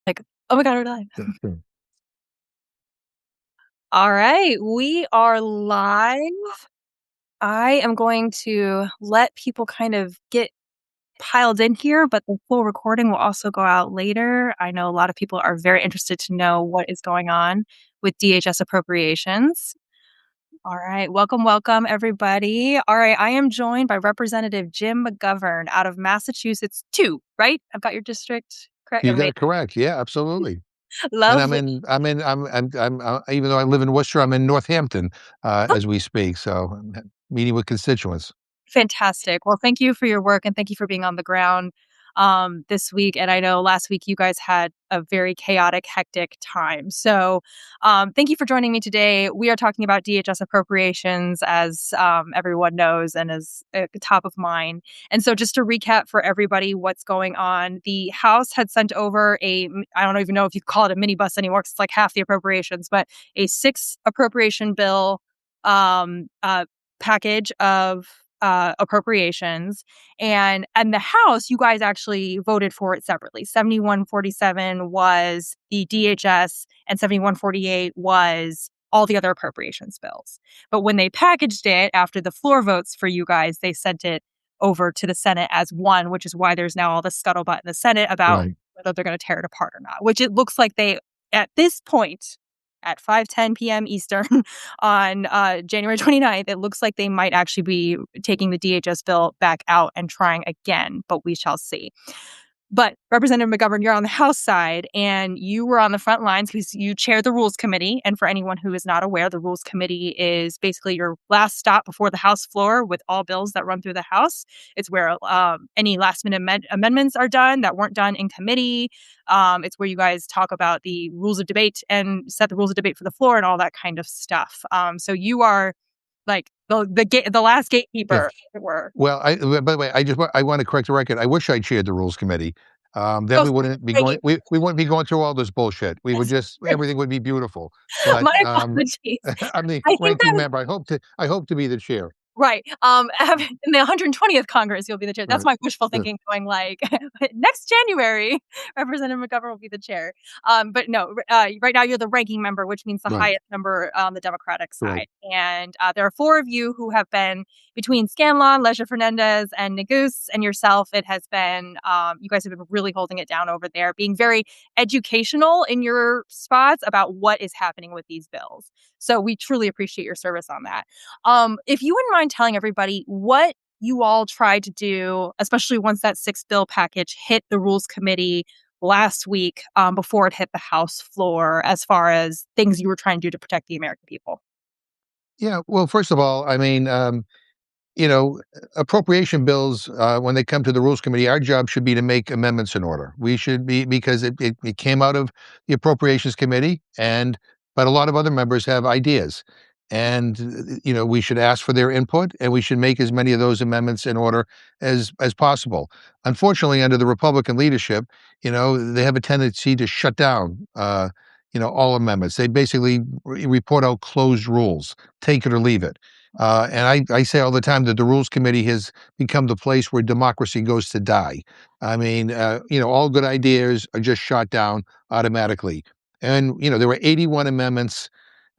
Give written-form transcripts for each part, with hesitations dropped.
Like, oh my God, we're live. Sure, sure. All right, we are live. I am going to let people kind of get piled in here, but the full recording will also go out later. I know a lot of people are very interested to know what is going on with DHS appropriations. All right, welcome, everybody. All right, I am joined by Representative Jim McGovern out of Massachusetts 2, right? I've got your district correct. You got it correct. Yeah, absolutely. And Lovely. even though I live in Worcester, I'm in Northampton as we speak. So I'm meeting with constituents. Fantastic. Well, thank you for your work and thank you for being on the ground this week. And I know last week you guys had a very chaotic, hectic time. So thank you for joining me today. We are talking about DHS appropriations, as everyone knows, and is at the top of mind. And so just to recap for everybody what's going on, the House had sent over I don't even know if you call it a minibus anymore because it's like half the appropriations, but a 6 appropriation bill package of appropriations, and the House, you guys actually voted for it separately. 7147 was the DHS, and 7148 was all the other appropriations bills. But when they packaged it after the floor votes for you guys, they sent it over to the Senate as one, which is why there's now all the scuttlebutt in the Senate about Right. whether they're going to tear it apart or not. Which it looks like they, at this point, at 5:10 p.m. Eastern on January 29th, it looks like they might actually be taking the DHS bill back out and trying again, but we shall see. But Representative McGovern, you're on the House side, and you were on the front lines because you chair the Rules Committee. And for anyone who is not aware, the Rules Committee is basically your last stop before the House floor with all bills that run through the House. It's where any last-minute amendments are done that weren't done in committee. It's where you guys talk about the rules of debate and set the rules of debate for the floor and all that kind of stuff. So you are like the last Yeah. gatekeeper, as it were. Well, by the way, I want to correct the record. I wish I chaired the Rules Committee. Then Oh, we sorry. wouldn't be going. We wouldn't be going through all this bullshit. We would just everything would be beautiful. But My apologies. I'm the I think ranking that member. I hope to be the chair. right. In the 120th Congress, you'll be the chair. That's Right. my wishful Yeah. thinking, going like next January, Representative McGovern will be the chair. But no, right now you're the ranking member, which means the Right. highest number on the Democratic Right. side. And there are 4 of you who have been between Scanlon, Leisure Fernandez, and Negus, and yourself. It has been you guys have been really holding it down over there, being very educational in your spots about what is happening with these bills. So we truly appreciate your service on that. If you wouldn't mind telling everybody what you all tried to do, especially once that 6 bill package hit the Rules Committee last week, before it hit the House floor, as far as things you were trying to do to protect the American people. Yeah. Well, first of all, you know, appropriation bills, when they come to the Rules Committee, our job should be to make amendments in order. We should be, because it came out of the Appropriations Committee, but a lot of other members have ideas. And, we should ask for their input, and we should make as many of those amendments in order as possible. Unfortunately, under the Republican leadership, they have a tendency to shut down, all amendments. They basically report out closed rules, take it or leave it. And I say all the time that the Rules Committee has become the place where democracy goes to die. I mean, all good ideas are just shot down automatically. And, there were 81 amendments,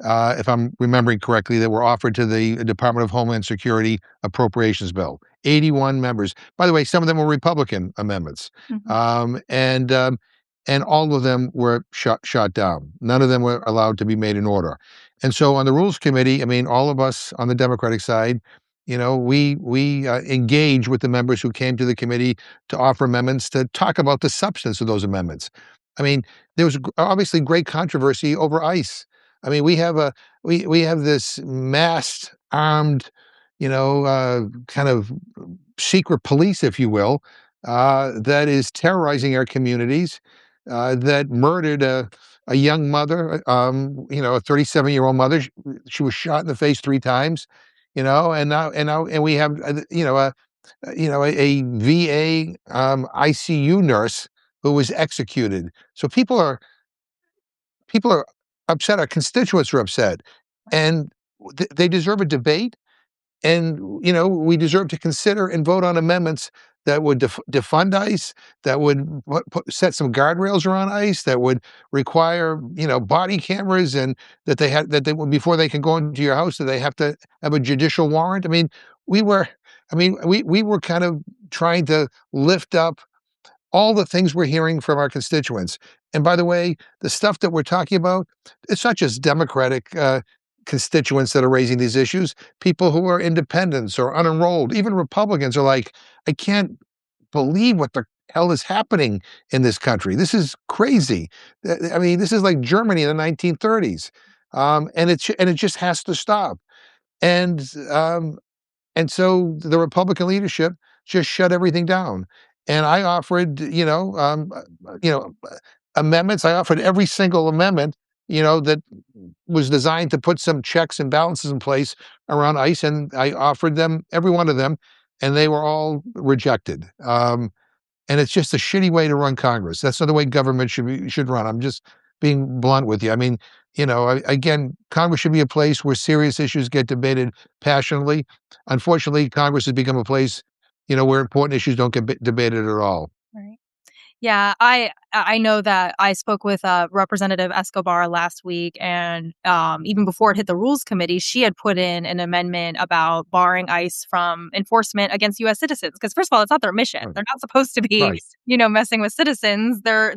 if I'm remembering correctly, that were offered to the Department of Homeland Security appropriations bill. 81 members. By the way, some of them were Republican amendments. Mhm. Um, and um, and all of them were shot down. None of them were allowed to be made in order. And so on the Rules Committee, I mean, all of us on the Democratic side, we engage with the members who came to the committee to offer amendments to talk about the substance of those amendments. I mean, there was obviously great controversy over ICE. I mean, we have this massed, armed, kind of secret police, if you will, that is terrorizing our communities, that murdered a young mother, a 37-year-old mother. She was shot in the face 3 times, and we have, a VA ICU nurse who was executed. So people are upset. Our constituents are upset, and they deserve a debate. And we deserve to consider and vote on amendments that would defund ICE, that would set some guardrails around ICE, that would require, body cameras, and that they would, before they can go into your house, that they have to have a judicial warrant. We were, we were kind of trying to lift up all the things we're hearing from our constituents. And by the way, the stuff that we're talking about, it's not just Democratic constituents that are raising these issues. People who are independents or unenrolled, even Republicans, are like, I can't believe what the hell is happening in this country. This is crazy. This is like Germany in the 1930s, and it just has to stop. And um, and so the Republican leadership just shut everything down. And I offered, amendments. I offered every single amendment, that was designed to put some checks and balances in place around ICE, and I offered them every one of them, and they were all rejected. And it's just a shitty way to run Congress. That's not the way government should run. I'm just being blunt with you. Again, Congress should be a place where serious issues get debated passionately. Unfortunately, Congress has become a place, where important issues don't get debated at all. Right. Yeah, I know that I spoke with Representative Escobar last week, and even before it hit the Rules Committee, she had put in an amendment about barring ICE from enforcement against U.S. citizens. Because first of all, it's not their mission; Right. they're not supposed to be, Right. messing with citizens. Their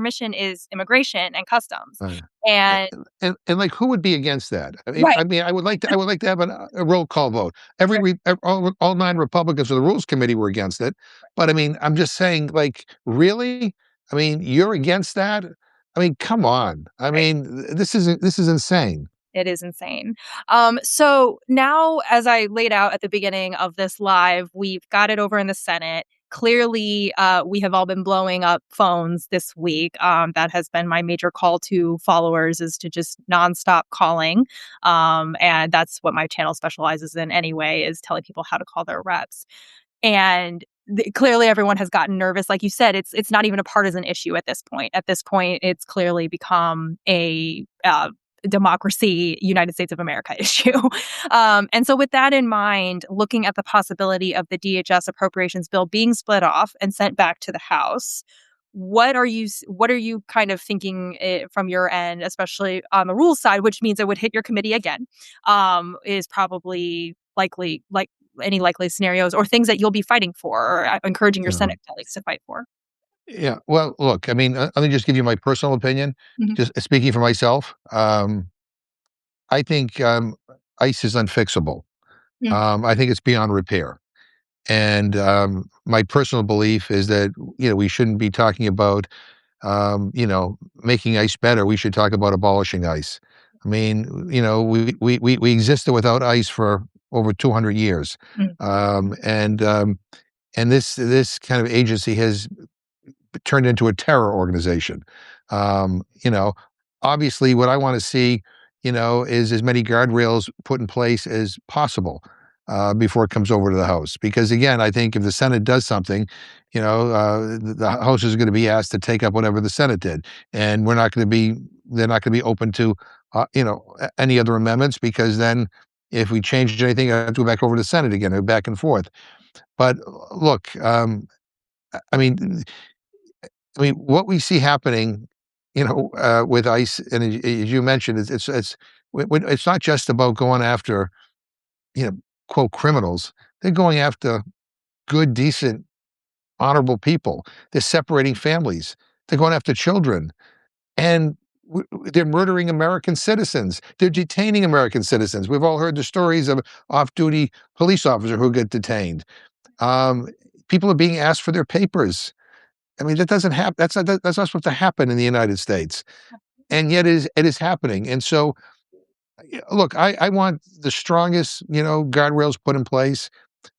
mission is immigration and customs, Right. and And like, who would be against that? right. I would like to have a roll call vote. All 9 Republicans of the Rules Committee were against it. But I'm just saying, like, really? You're against that? Come on. This is insane. It is insane. So now, as I laid out at the beginning of this live, we've got it over in the Senate. Clearly, we have all been blowing up phones this week. That has been my major call to followers, is to just nonstop calling. And that's what my channel specializes in anyway, is telling people how to call their reps. And clearly everyone has gotten nervous. Like you said, it's not even a partisan issue at this point. At this point, it's clearly become a democracy, United States of America issue. And so with that in mind, looking at the possibility of the DHS appropriations bill being split off and sent back to the House, what are you kind of thinking from your end, especially on the rules side, which means it would hit your committee again, is probably likely, like any likely scenarios or things that you'll be fighting for, or encouraging your Yeah. Senate colleagues to fight for? Yeah. Well, look, let me just give you my personal opinion. Mhm. Just speaking for myself, I think ICE is unfixable. Mm, I think it's beyond repair. And my personal belief is that we shouldn't be talking about making ICE better. We should talk about abolishing ICE. We existed without ICE for over 200 years, mm, um, and um, and this kind of agency has turned into a terror organization. Um, you know, Obviously, what I want to see, is as many guardrails put in place as possible before it comes over to the House. Because again, I think if the Senate does something, the House is going to be asked to take up whatever the Senate did, and we're not going to be, they're not going to be open to, any other amendments, because then if we change anything, I have to go back over to the Senate again, or back and forth. But look, I mean, what we see happening, with ICE, and as you mentioned, it's not just about going after, you know, quote, criminals. They're going after good, decent, honorable people. They're separating families. They're going after children, and they're murdering American citizens. They're detaining American citizens. We've all heard the stories of off-duty police officer who get detained. Um, People are being asked for their papers. That doesn't happen. That's not supposed to happen in the United States, and yet it is happening. And so, look, I want the strongest, guardrails put in place,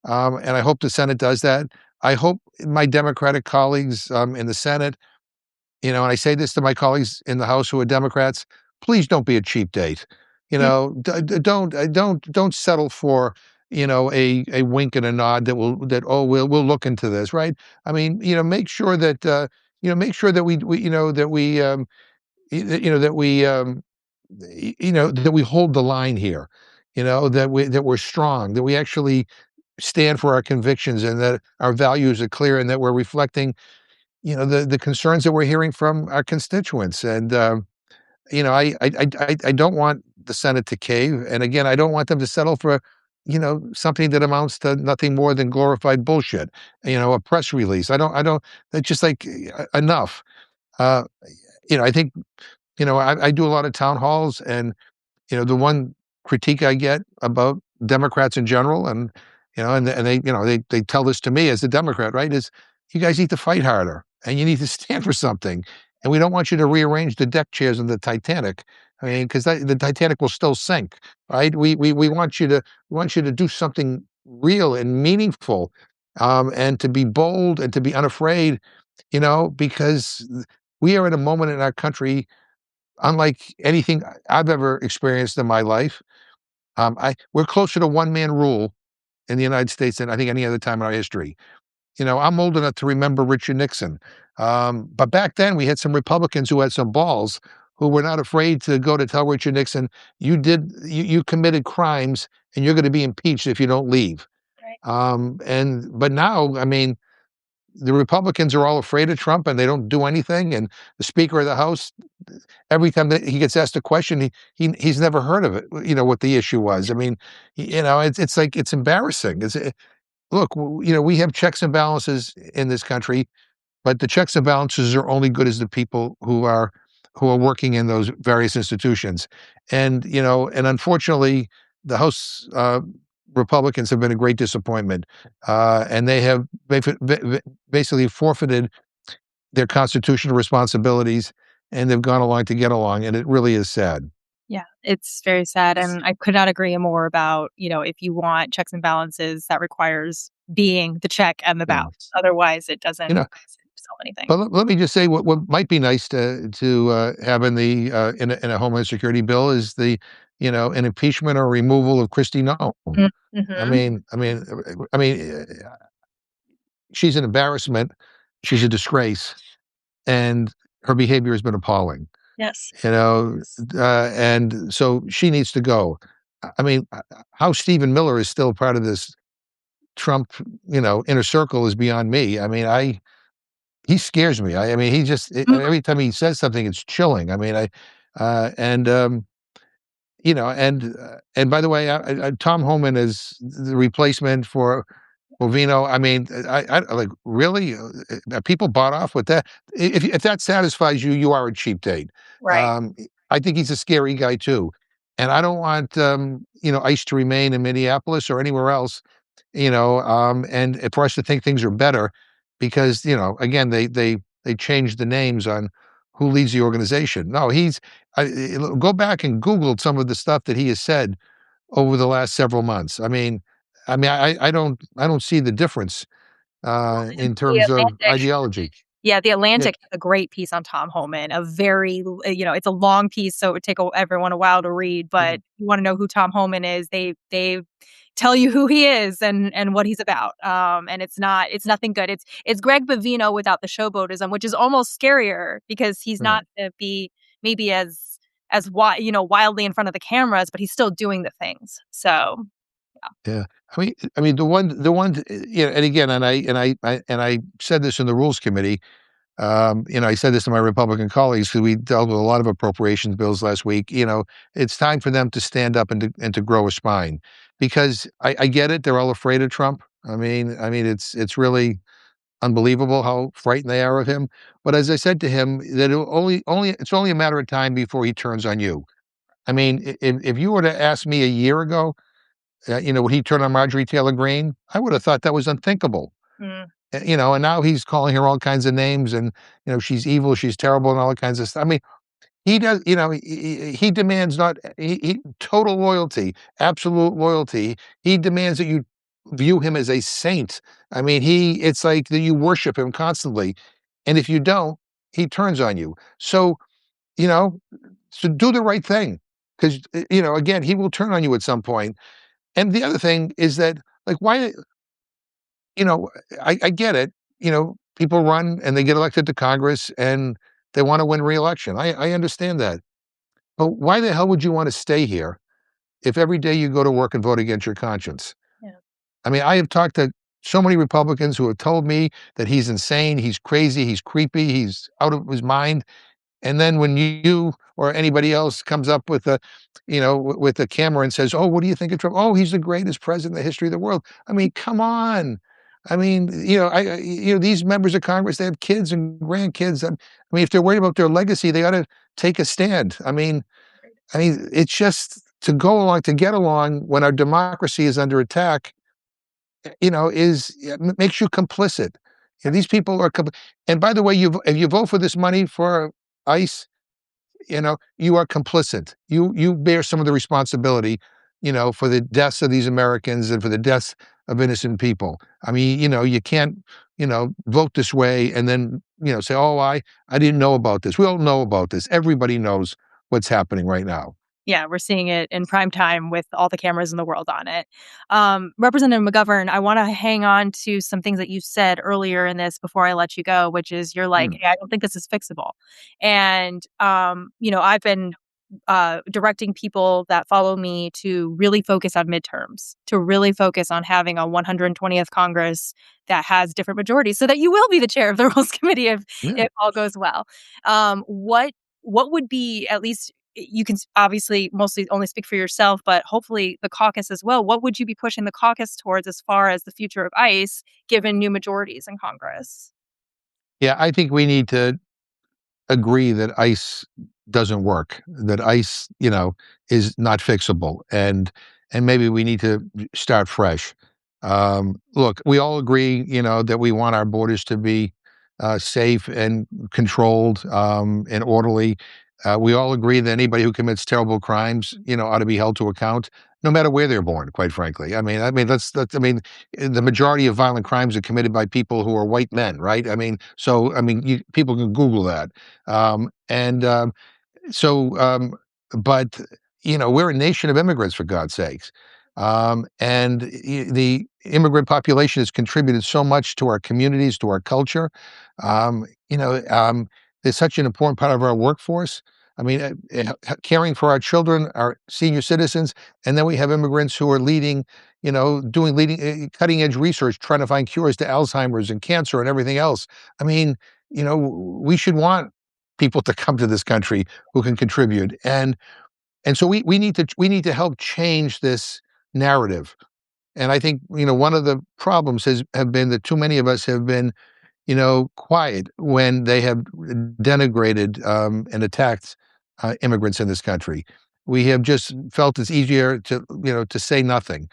and I hope the Senate does that. I hope my Democratic colleagues in the Senate, and I say this to my colleagues in the House who are Democrats, please don't be a cheap date. mm, Don't settle for, a wink and a nod that, oh, we'll look into this, right? Make sure that that we that we hold the line here, that we're strong, that we actually stand for our convictions and that our values are clear and that we're reflecting, the concerns that we're hearing from our constituents. And I don't want the Senate to cave, and again, I don't want them to settle for, something that amounts to nothing more than glorified bullshit. A press release. I don't. It's just like enough. Uh, I think I do a lot of town halls, and the one critique I get about Democrats in general, and they, they tell this to me as a Democrat, right? Is you guys need to fight harder, and you need to stand for something, and we don't want you to rearrange the deck chairs in the Titanic. I mean, because the Titanic will still sink, right? We want you to do something real and meaningful, and to be bold and to be unafraid, because we are at a moment in our country unlike anything I've ever experienced in my life. We're closer to one man rule in the United States than I think any other time in our history. I'm old enough to remember Richard Nixon. But back then we had some Republicans who had some balls who were not afraid to go to tell Richard Nixon, you committed crimes and you're going to be impeached if you don't leave. Right. But now, I mean, the Republicans are all afraid of Trump and they don't do anything. And the Speaker of the House, every time that he gets asked a question, he's never heard of it. What the issue was. I mean, it's like it's embarrassing. Look, we have checks and balances in this country, but the checks and balances are only good as the people who are working in those various institutions. And unfortunately, the House Republicans have been a great disappointment, and they have basically forfeited their constitutional responsibilities, and they've gone along to get along, and it really is sad. Yeah, it's very sad, and I could not agree more about, if you want checks and balances, that requires being the check and the Yeah. balance. Otherwise, it You doesn't know, sell anything. but let me just say what might be nice to have in the in a Homeland Security bill is an impeachment or removal of Kristi Noem. I Mhm. mean, I mean, I mean, she's an embarrassment. She's a disgrace, and her behavior has been appalling. Yes. You know, and so she needs to go. I mean, how Stephen Miller is still part of this Trump, inner circle is beyond me. I mean, he scares me. I mean, Mm, every time he says something, it's chilling. I mean, and and by the way, Tom Homan is the replacement for Movino. I mean, I like really people bought off with that. If that satisfies you, you are a cheap date. right. Um, I think he's a scary guy too, and I don't want ICE to remain in Minneapolis or anywhere else. And for us to think things are better, because again they changed the names on who leads the organization. No, go back and Google some of the stuff that he has said over the last several months. I don't see the difference And in The terms of Atlantic ideology. Yeah, The Yeah, Atlantic has a great piece on Tom Homan, a very it's a long piece, so it would take everyone a while to read, yeah, but you wanna know who Tom Homan is, they tell you who he is and what he's about, and it's nothing good. It's Greg Bavino without the showboatism, which is almost scarier because he's right. not gonna be maybe wildly in front of the cameras, but he's still doing the things. So, yeah. Yeah. I mean, and again, and I said this in the Rules Committee. I said this to my Republican colleagues because we dealt with a lot of appropriations bills last week. It's time for them to stand up and to grow a spine, because I get it. They're all afraid of Trump. I mean, it's really unbelievable how frightened they are of him. But as I said to him, that it's only a matter of time before he turns on you. I mean, if you were to ask me a year ago, would he turn on Marjorie Taylor Greene? I would have thought that was unthinkable. Mm. And now he's calling her all kinds of names, and she's evil, she's terrible, and all that kinds of stuff. I mean, he does. He demands not total loyalty, absolute loyalty. He demands that you view him as a saint. I mean, it's like that you worship him constantly, and if you don't, he turns on you. You know, so do the right thing, because again, he will turn on you at some point. And the other thing is that, like, why, you know, I get it. People run and they get elected to Congress and they want to win re-election. I understand that. But why the hell would you want to stay here if every day you go to work and vote against your conscience? Yeah. I mean, I have talked to so many Republicans who have told me that he's insane, he's crazy, he's creepy, he's out of his mind. And then when you or anybody else comes up with a, with a camera and says, "Oh, what do you think of Trump? Oh, he's the greatest president in the history of the world." I mean, come on. I mean, these members of Congress, they have kids and grandkids. I mean, if they're worried about their legacy, they ought to take a stand. I mean, it's just to go along, to get along when our democracy is under attack, makes you complicit. These people are, and by the way, if you vote for this money for ICE, you are complicit. You bear some of the responsibility, for the deaths of these Americans and for the deaths of innocent people. I mean, you can't, vote this way and then, say, "Oh, I didn't know about this." We all know about this. Everybody knows what's happening right now. Yeah, we're seeing it in prime time with all the cameras in the world on it. Representative McGovern, I want to hang on to some things that you said earlier in this before I let you go, which is you're like, Mm, "Hey, I don't think this is fixable." And, I've been directing people that follow me to really focus on midterms, to really focus on having a 120th Congress that has different majorities so that you will be the chair of the Rules Committee yeah. if all goes well. What would be, at least you can obviously mostly only speak for yourself, but hopefully the caucus as well. What would you be pushing the caucus towards as far as the future of ICE, given new majorities in Congress? Yeah, I think we need to agree that ice doesn't work, that ice, is not fixable, and maybe we need to start fresh. Look, we all agree, that we want our borders to be safe and controlled, and orderly. We all agree that anybody who commits terrible crimes, ought to be held to account, no matter where they're born. Quite frankly, that's. I mean, the majority of violent crimes are committed by people who are white men, right? People can Google that. And so, but we're a nation of immigrants, for God's sakes. And the immigrant population has contributed so much to our communities, to our culture. Um, you know, um, they're such an important part of our workforce. I mean, caring for our children, our senior citizens, and then we have immigrants who are leading, doing cutting edge research, trying to find cures to Alzheimer's and cancer and everything else. I mean, we should want people to come to this country who can contribute. And so we need to help change this narrative. And I think, one of the problems have been that too many of us have been, quiet when they have denigrated, and attacked, immigrants in this country. We have just felt it's easier to say nothing,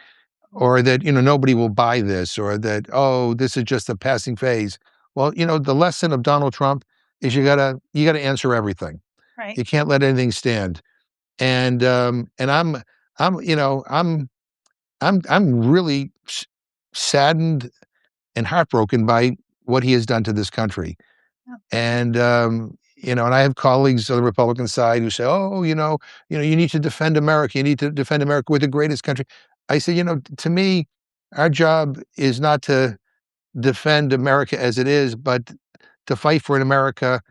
or that, nobody will buy this, or that, "Oh, this is just a passing phase." Well, the lesson of Donald Trump is you gotta answer everything. Right. You can't let anything stand. And I'm really saddened and heartbroken by what he has done to this country. Yeah. And I have colleagues on the Republican side who say, "Oh, you need to defend America. You need to defend America. We're the greatest country." I say, to me, our job is not to defend America as it is, but to fight for an America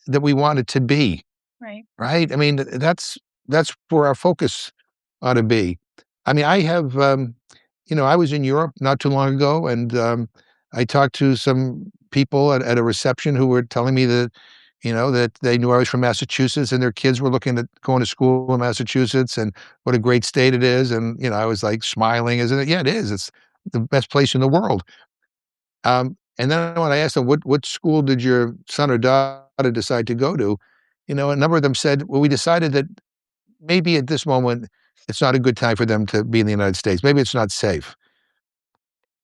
that we want it to be. Right. Right? I mean, that's where our focus ought to be. I mean, I was in Europe not too long ago, and I talked to some people at a reception who were telling me that they knew I was from Massachusetts and their kids were looking at going to school in Massachusetts and what a great state it is. And, I was like smiling, isn't it? Yeah, it is. It's the best place in the world. And then when I asked them, "What school did your son or daughter decide to go to?" A number of them said, "Well, we decided that maybe at this moment, it's not a good time for them to be in the United States. Maybe it's not safe."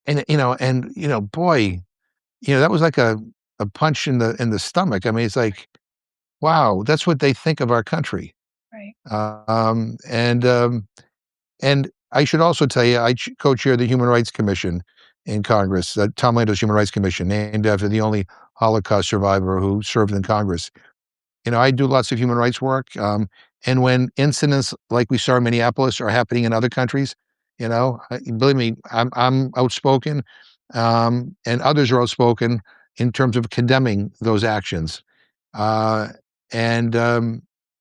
Boy, that was like a punch in the stomach. I mean, it's like, wow, that's what they think of our country. Right. Um, and um, And I should also tell you, I co-chair the Human Rights Commission in Congress, Tom Lantos Human Rights Commission, named after the only Holocaust survivor who served in Congress. I do lots of human rights work, and when incidents like we saw in Minneapolis are happening in other countries, believe me, I'm outspoken, and others are outspoken in terms of condemning those actions. Uh, and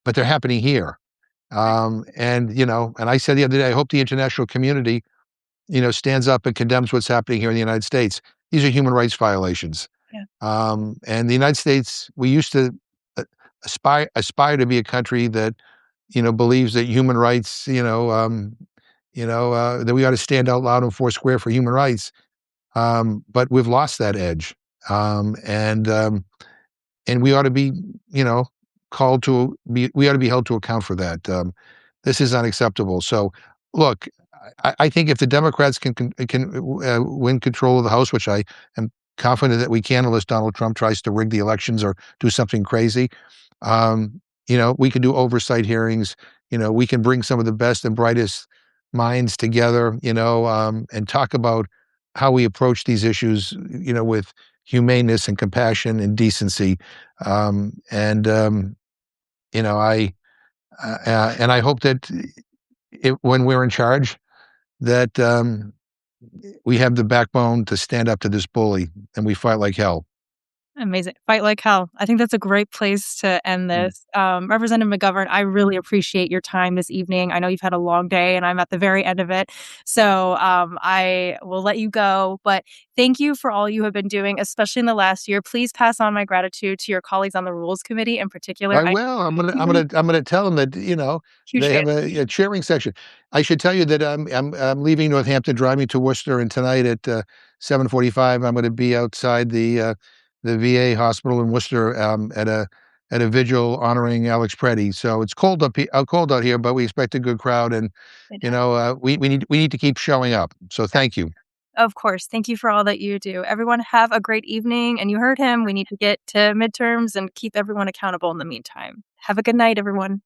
But they're happening here. And I said the other day, I hope the international community, stands up and condemns what's happening here in the United States. These are human rights violations. Yeah. And the United States, we used to uh, aspire to be a country that, believes that human rights, that we ought to stand out loud and four square for human rights. But we've lost that edge. And we ought to be, you know, we ought to be held to account for that. This is unacceptable. So, look, I think if the Democrats can win control of the House, which I am confident that we can, unless Donald Trump tries to rig the elections or do something crazy, we can do oversight hearings. We can bring some of the best and brightest minds together, and talk about how we approach these issues, with humaneness and compassion and decency. And I and I hope that when we're in charge, that we have the backbone to stand up to this bully, and we fight like hell. Amazing. Fight like hell. I think that's a great place to end Mm. this. Representative McGovern, I really appreciate your time this evening. I know you've had a long day and I'm at the very end of it. So I will let you go. But thank you for all you have been doing, especially in the last year. Please pass on my gratitude to your colleagues on the Rules Committee in particular. I I will. really I'm gonna tell them that they appreciate have a cheering section. I should tell you that I'm leaving Northampton, driving to Worcester, and tonight at 7:45, I'm going to be outside the VA hospital in Worcester at a vigil honoring Alex Preddy. So it's cold out here, but we expect a good crowd, and it. we need to keep showing up. So thank you. Of course. Thank you for all that you do. Everyone have a great evening. And you heard him. We need to get to midterms and keep everyone accountable in the meantime. Have a good night, everyone.